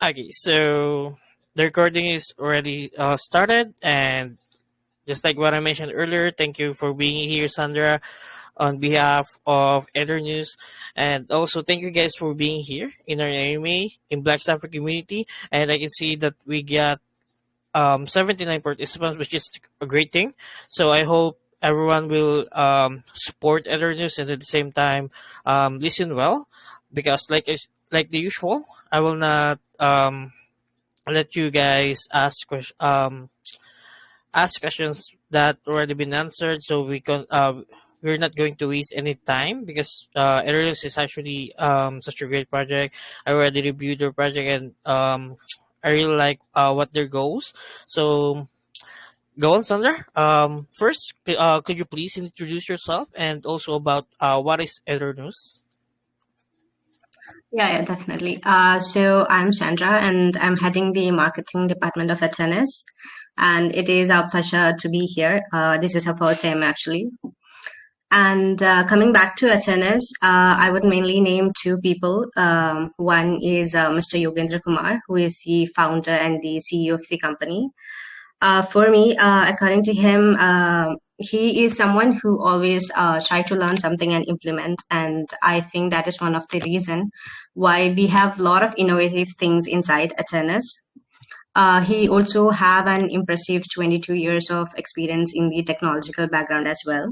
Okay, so the recording is already started, and just like what I mentioned earlier, thank you for being here, Sandra, on behalf of Aeternus, and also thank you guys for being here in our AMA in Black Stafford community. And I can see that we got 79 participants, which is a great thing. So I hope everyone will support Aeternus and at the same time listen well, because like the usual, I will not let you guys ask questions that already been answered, so we're not going to waste any time because Aerials is actually such a great project. I already reviewed their project, and I really like what their goals. So go on, Sandra. First, could you please introduce yourself and also about what is Aerials? Yeah, definitely. So I'm Sandra, and I'm heading the marketing department of Aeternus. And it is our pleasure to be here. This is our first time, actually. And coming back to Aeternus, I would mainly name two people. One is Mr. Yogendra Kumar, who is the founder and the CEO of the company. For me, according to him, he is someone who always try to learn something and implement, and I think that is one of the reason why we have a lot of innovative things inside Aeternus. He also have an impressive 22 years of experience in the technological background as well.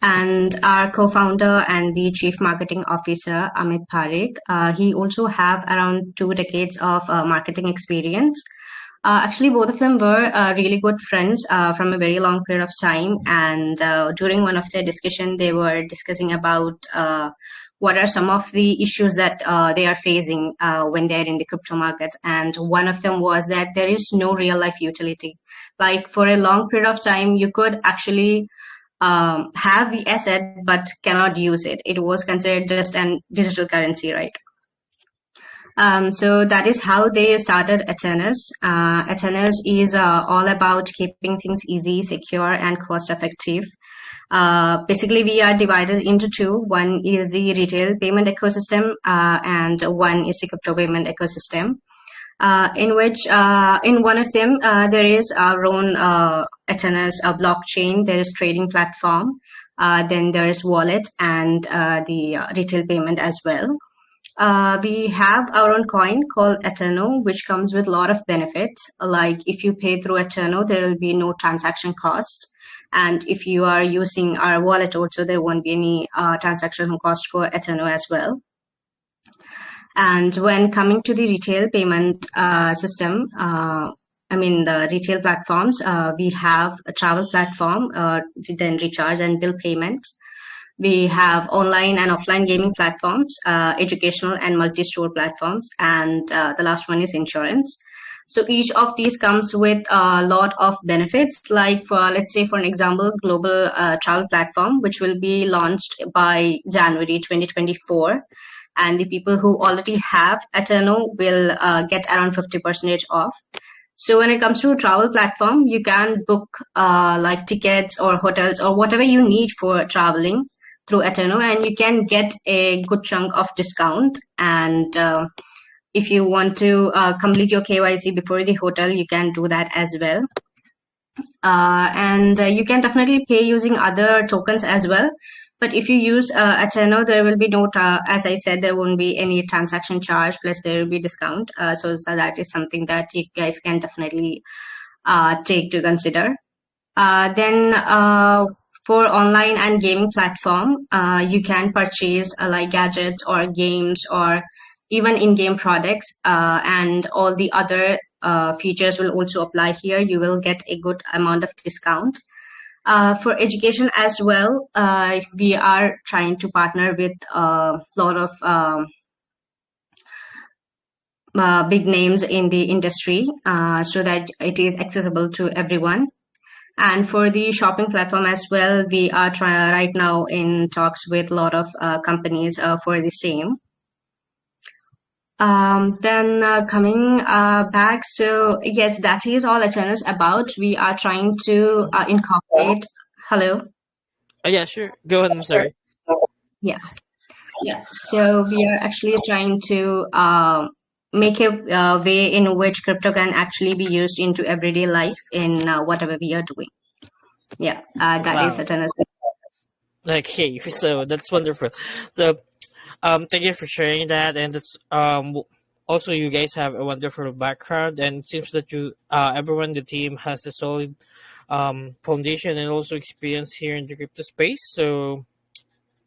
And our co-founder and the chief marketing officer, Amit Parekh, he also have around 2 decades of marketing experience. Actually, both of them were really good friends from a very long period of time. And during one of their discussion, they were discussing about what are some of the issues that they are facing when they're in the crypto market. And one of them was that there is no real life utility. Like for a long period of time, you could actually have the asset but cannot use it. It was considered just an digital currency, right? So that is how they started Aeternus. Aeternus is all about keeping things easy, secure, and cost effective. Basically, we are divided into two. One is the retail payment ecosystem, and one is the crypto payment ecosystem. In which, in one of them, there is our own Aeternus blockchain. There is trading platform. Then there is wallet and the retail payment as well. We have our own coin called Eterno, which comes with a lot of benefits. Like if you pay through Eterno, there will be no transaction cost. And if you are using our wallet also, there won't be any transaction cost for Eterno as well. And when coming to the retail payment system, the retail platforms, we have a travel platform, then recharge and bill payments. We have online and offline gaming platforms, educational and multi-store platforms, and the last one is insurance. So each of these comes with a lot of benefits. Like for, let's say, for an example, global travel platform, which will be launched by January 2024. And the people who already have Eterno will get around 50% off. So when it comes to a travel platform, you can book like tickets or hotels or whatever you need for traveling through Eterno, and you can get a good chunk of discount. And if you want to complete your KYC before the hotel, you can do that as well. And you can definitely pay using other tokens as well. But if you use Eterno, there will be no, as I said, there won't be any transaction charge, plus there will be discount. So that is something that you guys can definitely take to consider. Then for online and gaming platform, you can purchase like gadgets or games or even in-game products, and all the other features will also apply here. You will get a good amount of discount. For education as well, we are trying to partner with a lot of big names in the industry so that it is accessible to everyone. And for the shopping platform as well, we are right now in talks with a lot of companies for the same. Then coming back, so yes, that is all Aeternus about. We are trying to incorporate. Hello. Yeah, sure. Go ahead. I'm sorry. Yeah. Yeah. So we are actually trying to make a way in which crypto can actually be used into everyday life in whatever we are doing. Yeah, that is Wow. Aeternus. Okay, so that's wonderful. So thank you for sharing that, and it's also you guys have a wonderful background, and it seems that you everyone in the team has a solid foundation and also experience here in the crypto space. So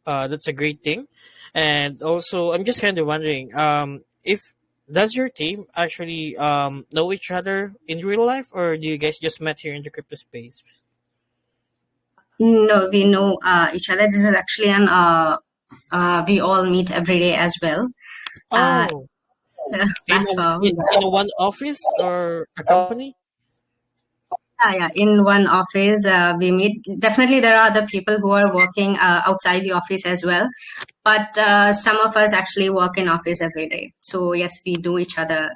that's a great thing. And also, I'm just kind of wondering if does your team actually know each other in real life, or do you guys just met here in the crypto space? No, we know each other. This is actually an we all meet every day as well. Uh, Oh, platform. in a one office or a company? Yeah, in one office we meet. Definitely, there are other people who are working outside the office as well. But some of us actually work in office every day. So yes, we know each other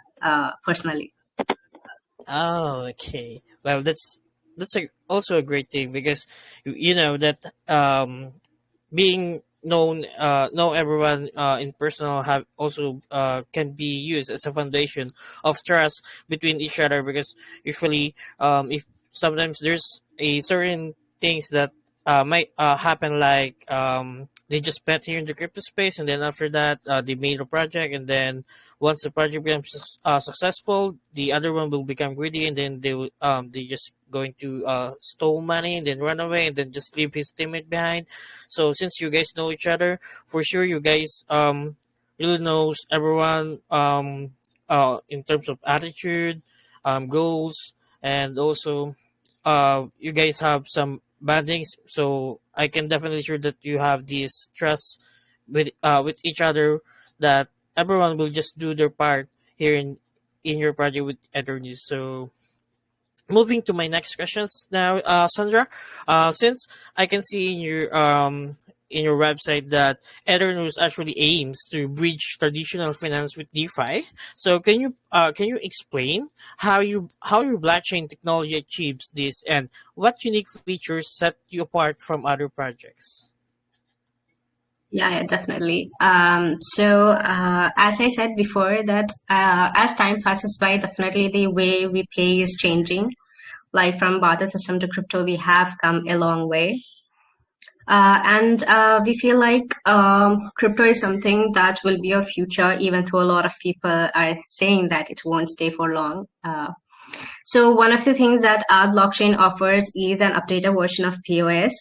personally. Oh, okay. Well, that's also a great thing because you know that being known know everyone in personal have also can be used as a foundation of trust between each other, because usually if sometimes there's a certain things that might happen, like they just met here in the crypto space, and then after that they made a project, and then once the project becomes successful, the other one will become greedy, and then they just going to stole money and then run away and then just leave his teammate behind. So since you guys know each other, for sure you guys really knows everyone in terms of attitude, goals, and also you guys have some bandings. So I can definitely sure that you have this trust with each other, that everyone will just do their part here in your project with Aeternus. So moving to my next questions now, Sandra. Since I can see in your website that Aeternus actually aims to bridge traditional finance with DeFi, so can you explain how your blockchain technology achieves this, and what unique features set you apart from other projects? Yeah, definitely. So as I said before, that as time passes by, definitely the way we pay is changing. Like from barter system to crypto, we have come a long way. And we feel like crypto is something that will be a future, even though a lot of people are saying that it won't stay for long. So one of the things that our blockchain offers is an updated version of POS.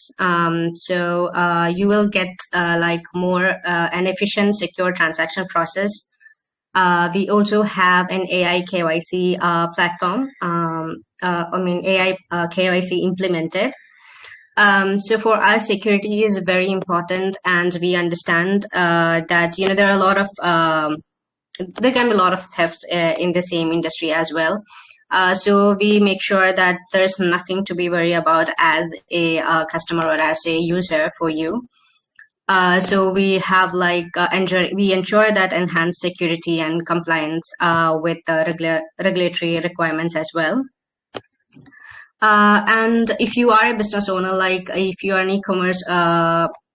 So you will get like more an efficient, secure transaction process. We also have an AI KYC platform. I mean AI KYC implemented. So for us, security is very important, and we understand that there are a lot of there can be a lot of theft in the same industry as well. So we make sure that there's nothing to be worried about as a customer or as a user for you. So we have like we ensure that enhanced security and compliance with the regulatory requirements as well. And if you are a business owner, like if you are an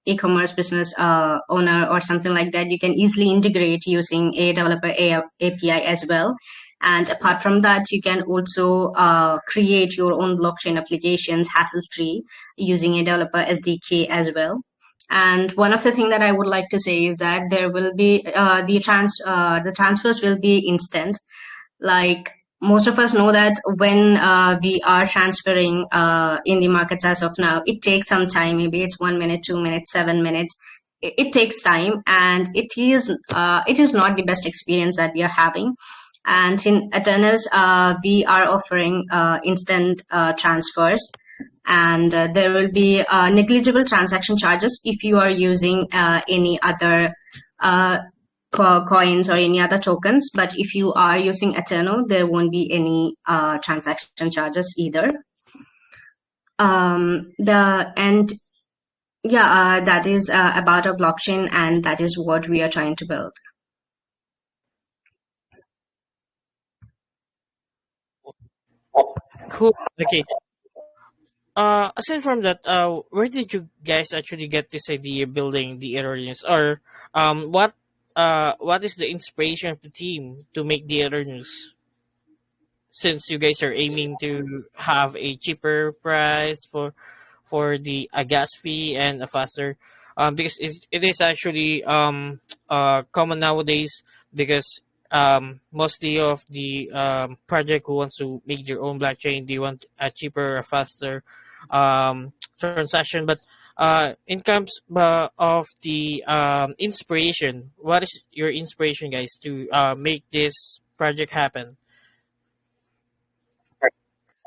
e-commerce business owner or something like that, you can easily integrate using a developer API as well. And apart from that, you can also create your own blockchain applications hassle-free using a developer SDK as well. And one of the things that I would like to say is that there will be the transfers will be instant. Like most of us know that when we are transferring in the markets as of now, it takes some time. Maybe it's 1 minute, 2 minutes, 7 minutes. It takes time, and it is not the best experience that we are having. And in Aeternus, we are offering instant transfers, and there will be negligible transaction charges if you are using any other uh, coins or any other tokens. But if you are using Eterno, there won't be any transaction charges either. The and Yeah, that is about a blockchain, and that is what we are trying to build. Cool. Okay. Aside from that, where did you guys actually get this idea building the aeroliners, or what what is the inspiration of the team to make the other news? Since you guys are aiming to have a cheaper price for the gas fee and a faster, because it is actually common nowadays, because mostly of the project who wants to make their own blockchain, they want a cheaper, a faster transaction. But in terms of the inspiration, what is your inspiration, guys, to make this project happen?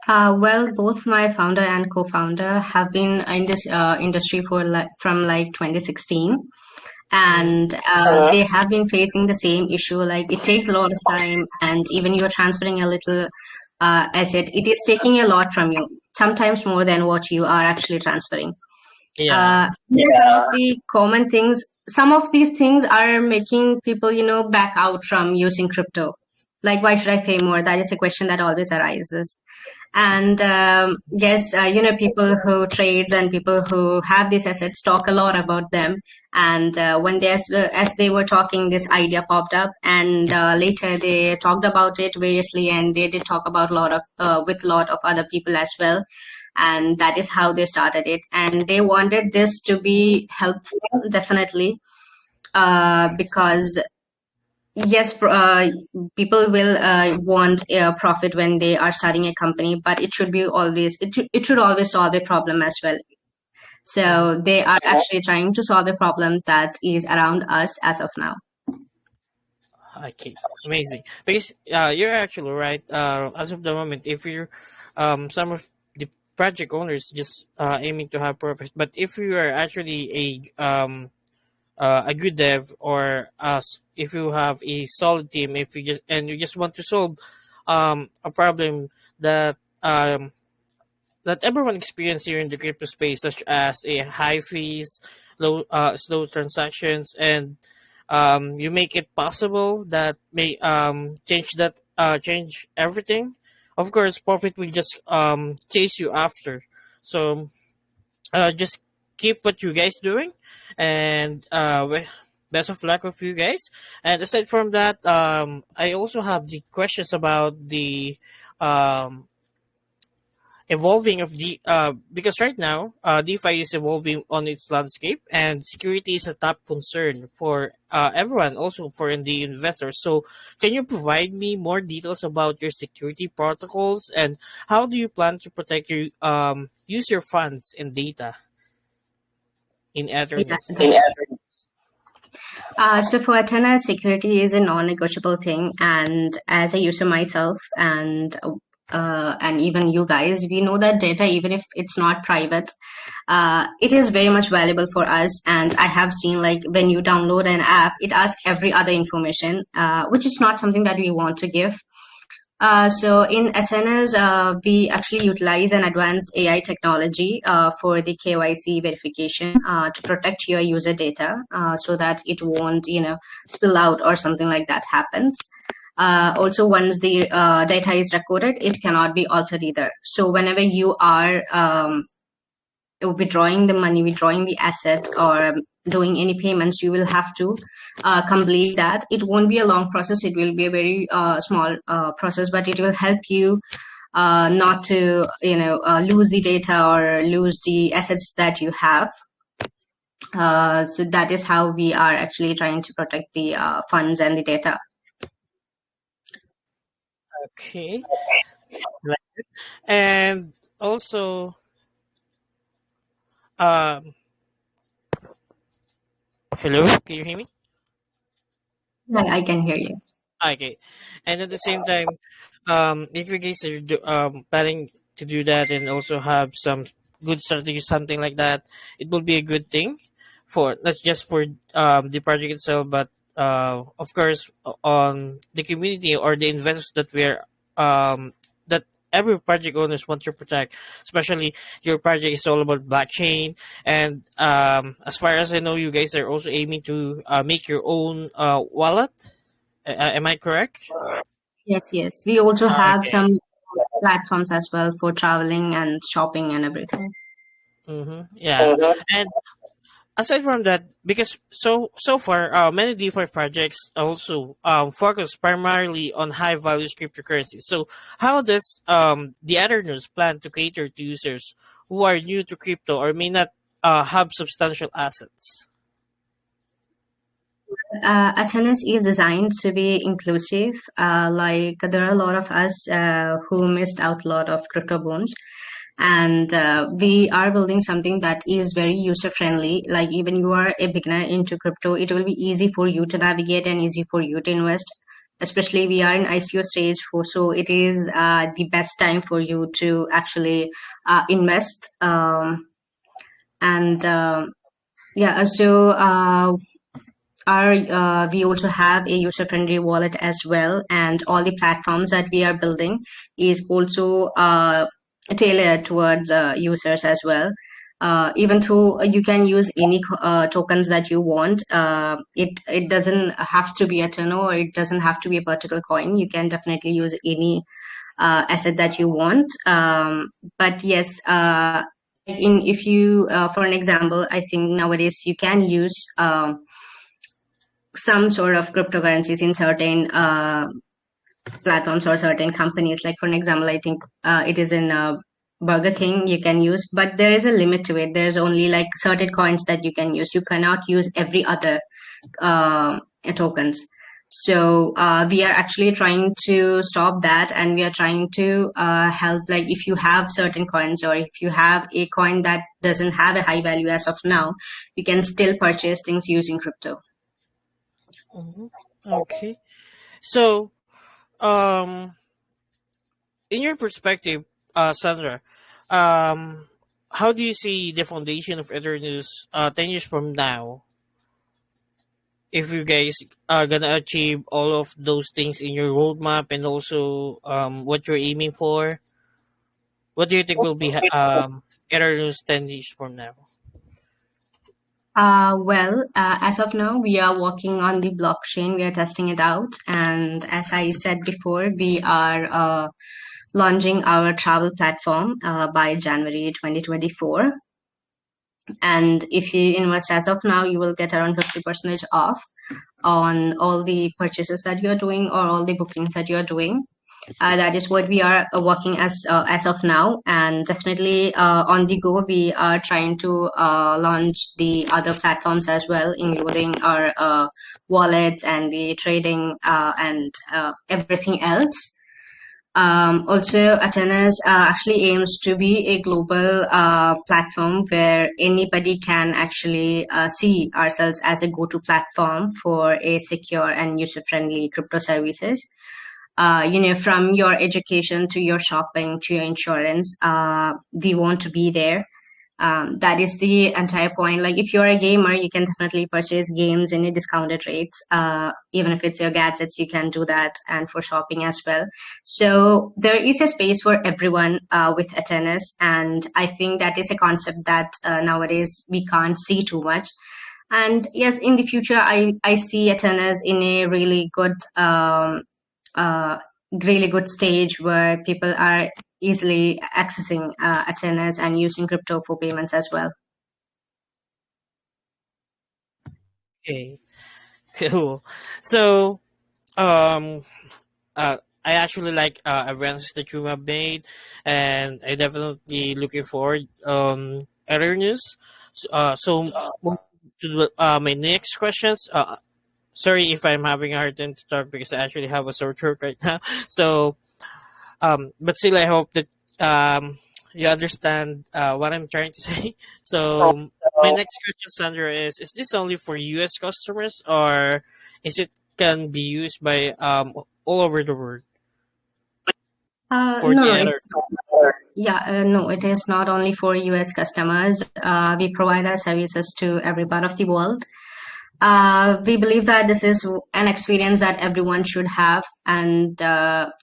Well, both my founder and co-founder have been in this industry for from like 2016, Mm, and they have been facing the same issue. Like it takes a lot of time, and even you're transferring a little asset, it is taking a lot from you. Sometimes more than what you are actually transferring. yeah. Some of the common things, some of these things are making people, back out from using crypto. Like, why should I pay more? That is a question that always arises. And yes, people who trades and people who have these assets talk a lot about them. And when as they were talking, this idea popped up, and later they talked about it variously, and they did talk about a lot of with a lot of other people as well. And that is how they started it. And they wanted this to be helpful, definitely, because yes, people will want a profit when they are starting a company, but it should always solve a problem as well. Mm-hmm. So they are actually trying to solve a problem that is around us as of now. Okay, amazing. Because you're actually right. As of the moment, if you're some of the project owners just aiming to have profits, but if you are actually a good dev, or if you have a solid team, if you just want to solve a problem that that everyone experience here in the crypto space, such as a high fees, slow transactions, and you make it possible that may change everything. Of course, profit will just chase you after. So just keep what you guys doing, and best of luck with you guys. And aside from that, I also have the questions about the um, evolving of the because right now DeFi is evolving on its landscape, and security is a top concern for everyone, also for the investors. So, can you provide me more details about your security protocols, and how do you plan to protect your use your funds and data in Yeah, Aeternus? so for Athena, security is a non-negotiable thing, and as a user myself, and even you guys, we know that data, even if it's not private, it is very much valuable for us. And I have seen, like, when you download an app, it asks every other information, which is not something that we want to give. So in Atenas, we actually utilize an advanced AI technology for the KYC verification to protect your user data so that it won't, spill out or something like that happens. Also, once the data is recorded, it cannot be altered either. So whenever you are withdrawing the money, withdrawing the asset, or doing any payments, you will have to complete that. It won't be a long process. It will be a very small process, but it will help you not to, lose the data or lose the assets that you have. So that is how we are actually trying to protect the funds and the data. Okay, right. And also, um, hello, can you hear me? I can hear you. Okay, and at the same time, if you guys are planning to do that and also have some good strategy, something like that, it will be a good thing for not just for the project itself, but of course on the community or the investors that that every project owners want to protect. Especially your project is all about blockchain, and as far as I know, you guys are also aiming to make your own wallet. Am I correct? Yes, yes. We also have Okay. some platforms as well for traveling and shopping and everything. Mm-hmm. Yeah. And aside from that, because so far, many DeFi projects also focus primarily on high value cryptocurrencies. So how does the Aeternus plan to cater to users who are new to crypto or may not have substantial assets? Attendance is designed to be inclusive. Like there are a lot of us who missed out a lot of crypto booms, and we are building something that is very user friendly. Like even you are a beginner into crypto, it will be easy for you to navigate and easy for you to invest. Especially we are in ICO stage, so it is the best time for you to actually invest. And yeah, so our we also have a user friendly wallet as well, and all the platforms that we are building is also tailored towards users as well. Even though you can use any tokens that you want, it doesn't have to be a Eternal, or it doesn't have to be a particular coin. You can definitely use any asset that you want. But yes, in if you for an example, I think nowadays you can use some sort of cryptocurrencies in certain platforms or certain companies. Like for an example, I think it is in Burger King you can use, but there is a limit to it. There's only like certain coins that you can use. You cannot use every other uh, tokens. So we are actually trying to stop that, and we are trying to help. Like if you have certain coins, or if you have a coin that doesn't have a high value as of now, you can still purchase things using crypto. Hmm. Okay. So, um, in your perspective, Sandra, um, how do you see the foundation of Eternus 10 years from now? If you guys are gonna achieve all of those things in your roadmap and also what you're aiming for, what do you think will be Eternus 10 years from now? As of now, we are working on the blockchain. We are testing it out. And as I said before, we are launching our travel platform by January 2024. And if you invest as of now, you will get around 50% off on all the purchases that you're doing, or all the bookings that you're doing. That is what we are working as of now, and definitely on the go we are trying to launch the other platforms as well, including our wallets and the trading and everything else. Also, Atenas actually aims to be a global platform where anybody can actually see ourselves as a go-to platform for a secure and user-friendly crypto services. From your education to your shopping to your insurance, we want to be there. That is the entire point. Like if you're a gamer, you can definitely purchase games in a discounted rates. Even if it's your gadgets, you can do that, and for shopping as well. So there is a space for everyone with Atenas, and I think that is a concept that nowadays we can't see too much. And yes, in the future, I see Atenas in a uh, really good stage where people are easily accessing Atenas and using crypto for payments as well. Okay, cool. So, um, I actually like advances that you have made, and I definitely looking forward other news. So moving to my next questions. Sorry if I'm having a hard time to talk because I actually have a sore throat right now. So, but still, I hope that you understand what I'm trying to say. So, my next question, Sandra, is this only for US customers, or is it can be used by all over the world for No, the no, other? it's yeah, no, it is not only for US customers. We provide our services to every part of the world. We believe that this is an experience that everyone should have, and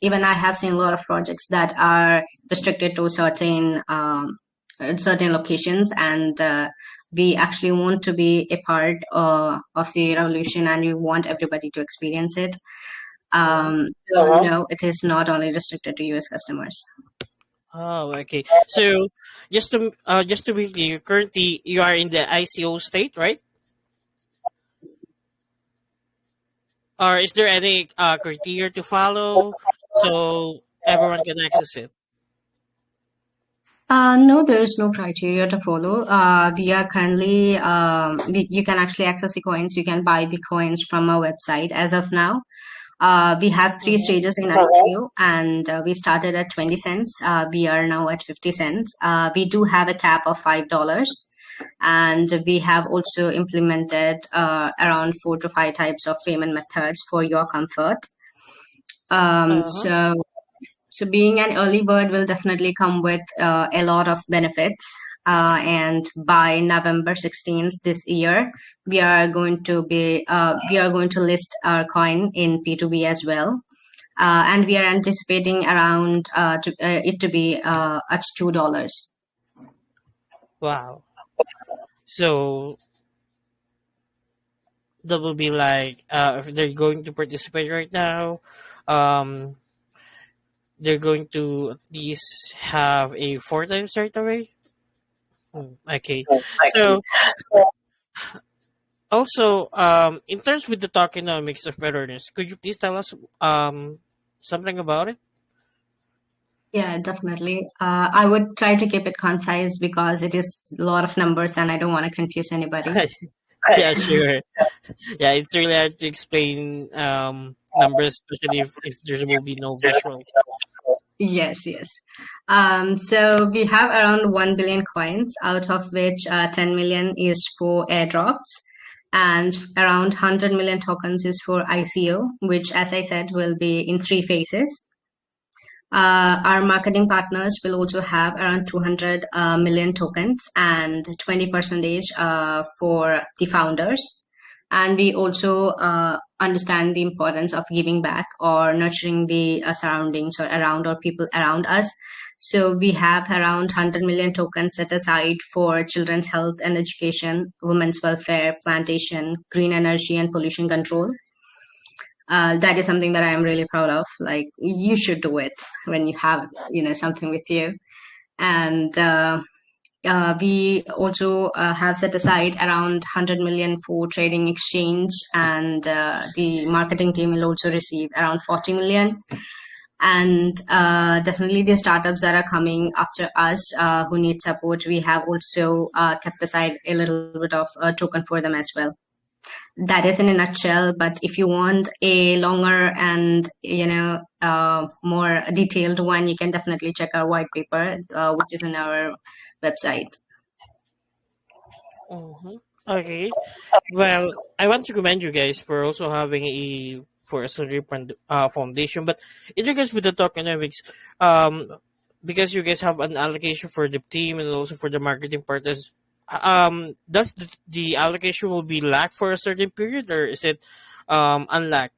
even I have seen a lot of projects that are restricted to certain locations, and we actually want to be a part of the revolution, and we want everybody to experience it. Mhm. So no, it is not only restricted to US customers. Oh, okay. So just to be clear, currently you are in the ICO state, right? Or is there any criteria to follow so everyone can access it? No, there is no criteria to follow. We are currently, you can actually access the coins. You can buy the coins from our website as of now. We have three Mm-hmm. stages in ICO, and we started at 20 cents. We are now at 50 cents. We do have a cap of $5. And we have also implemented around 4 to 5 types of payment methods for your comfort. Um, Uh-huh. so so being an early bird will definitely come with a lot of benefits. And by November 16th this year, we are going to list our coin in P2B as well. And we are anticipating around it to be at $2. Wow. So that will be like if they're going to participate right now, um, they're going to at least have a 4 times right away. Okay. So also, in terms with the tokenomics of Aeternus, could you please tell us something about it? Yeah, definitely. I would try to keep it concise because it is a lot of numbers and I don't want to confuse anybody. Yeah, sure. Yeah, it's really hard to explain numbers, especially if there will be no visual. Yes, yes. So we have around 1 billion coins, out of which 10 million is for airdrops, and around 100 million tokens is for ICO, which, as I said, will be in 3 phases. Our marketing partners will also have around 200 million tokens and 20 percentage for the founders. And we also understand the importance of giving back or nurturing the surroundings or around or people around us. So we have around 100 million tokens set aside for children's health and education, women's welfare, plantation, green energy, and pollution control. That is something that I am really proud of. Like, you should do it when you have, something with you. And we also have set aside around 100 million for trading exchange, and the marketing team will also receive around 40 million. And definitely the startups that are coming after us who need support, we have also kept aside a little bit of a token for them as well. That is in a nutshell, but if you want a longer and more detailed one, you can definitely check our white paper, which is on our website. Mhm. Okay. Well, I want to commend you guys for also having a for a study foundation. But in regards with the tokenomics, um, because you guys have an allocation for the team and also for the marketing partners, does the allocation will be lack for a certain period or is it unlack?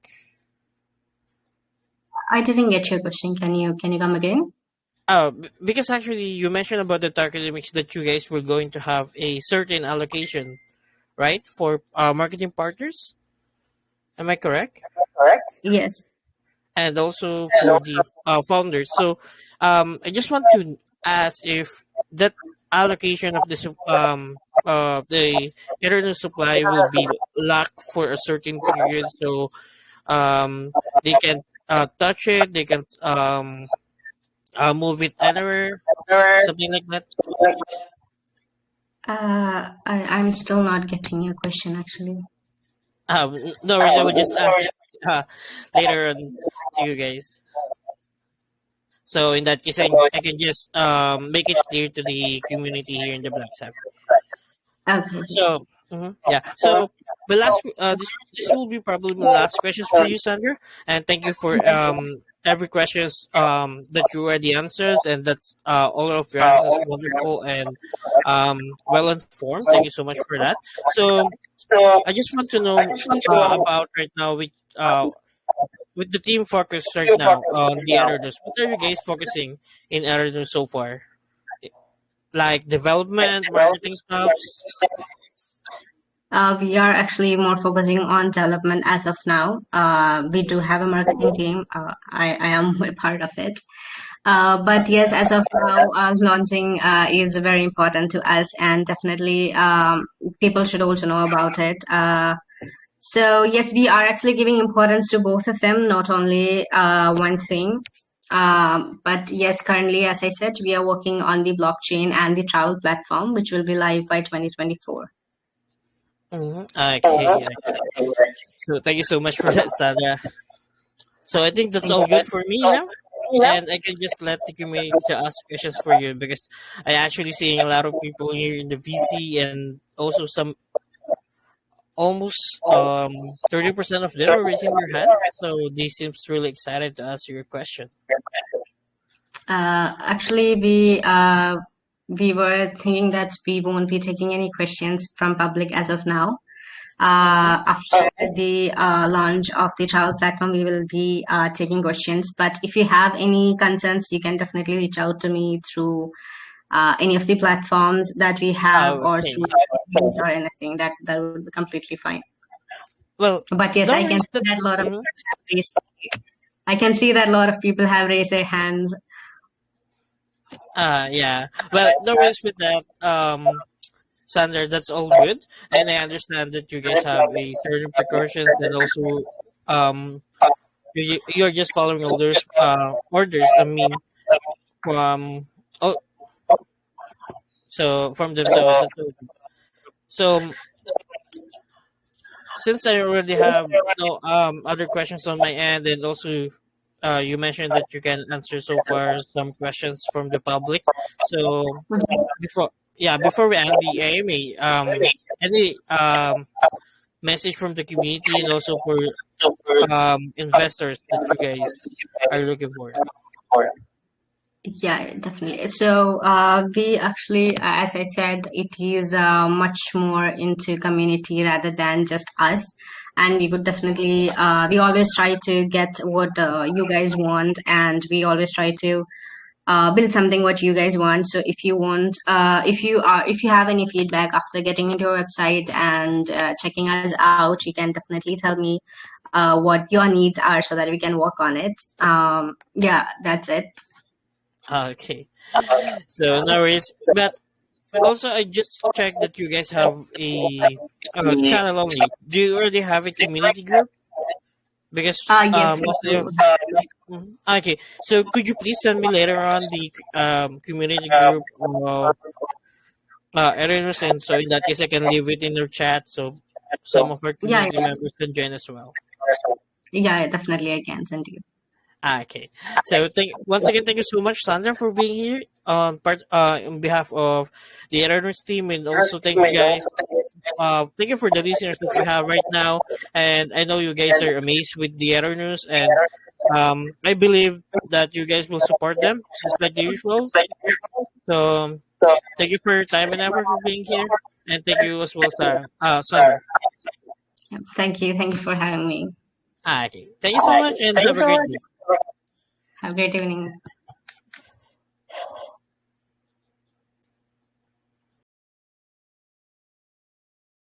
I didn't get your question. Can you come again? Because actually you mentioned about the tokenomics that you guys were going to have a certain allocation, right, for marketing partners. Am I correct? Yes. And also for the founders. So I just want to ask if that allocation of the internal supply will be locked for a certain period, so they can touch it, they can move it anywhere, something like that. I'm still not getting your question actually. No worries, I would just ask uh, later on to you guys. So in that case, I can just make it clear to the community here in the Black Sapphire. Okay. So yeah. So the last this will be probably my last questions for you, Sandra. And thank you for every questions that you already answers, and that's all of your answers wonderful and well informed. Thank you so much for that. So I just want to know about right now with the team focus right now on the editors. What are you guys focusing in editors so far? Like development, marketing stuffs. We are actually more focusing on development as of now. We do have a marketing team. I am a part of it. But yes, as of now, launching is very important to us, and definitely people should also know about it. So yes, we are actually giving importance to both of them, not only one thing. But yes, currently, as I said, we are working on the blockchain and the travel platform, which will be live by 2024. Okay, okay. So thank you so much for that, Sandra. So I think that's Thank all you. good for me now. And I can just let the community to ask questions for you because I actually seeing a lot of people here in the VC and also some almost 30% of them are raising their hands. So they seems really excited to ask you a question. Actually, we were thinking that we won't be taking any questions from public as of now. Mm-hmm. After the launch of the travel platform, we will be taking questions. But if you have any concerns, you can definitely reach out to me through any of the platforms that we have, Oh, or okay. through emails or anything. That would be completely fine. Well, But yes, no I can worries. see that That's a lot of people have raised. I can see that a lot of people have raised their hands. yeah. Well, no worries with that. Sander, that's all good, and I understand that you guys have a certain precautions and also um you're just following orders. I mean from oh so from them. So that's all good. So since I already have no other questions on my end, and also you mentioned that you can answer so far some questions from the public. So before we end the AMA, any message from the community and also for investors that you guys are looking for. Yeah, definitely. So we actually, as I said, it is much more into community rather than just us. And we would definitely, we always try to get what you guys want, and we always try to build something what you guys want. So if you want, if you have any feedback after getting into your website and checking us out, you can definitely tell me what your needs are so that we can work on it. Yeah, that's it. Okay, so no worries. But also, I just checked that you guys have a channel only. Do you already have a community group? Because Yes, we mostly. do. Mhm. Okay, so could you please send me later on the community group of editors, and so in that case, I can leave it in your chat so some of our Yeah, community members can join as well. yeah, definitely I can send you. Okay. So once again, thank you so much, Sandra, for being here on behalf of the Aeternus team, and also thank you guys. Thank you for the listeners that we have right now, and I know you guys are amazed with the Aeternus, and I believe that you guys will support them just like the usual. So thank you for your time and effort for being here, and thank you as well, Sandra. Yeah, thank you for having me. Okay. Thank you so much, and have a great day. Have a great evening.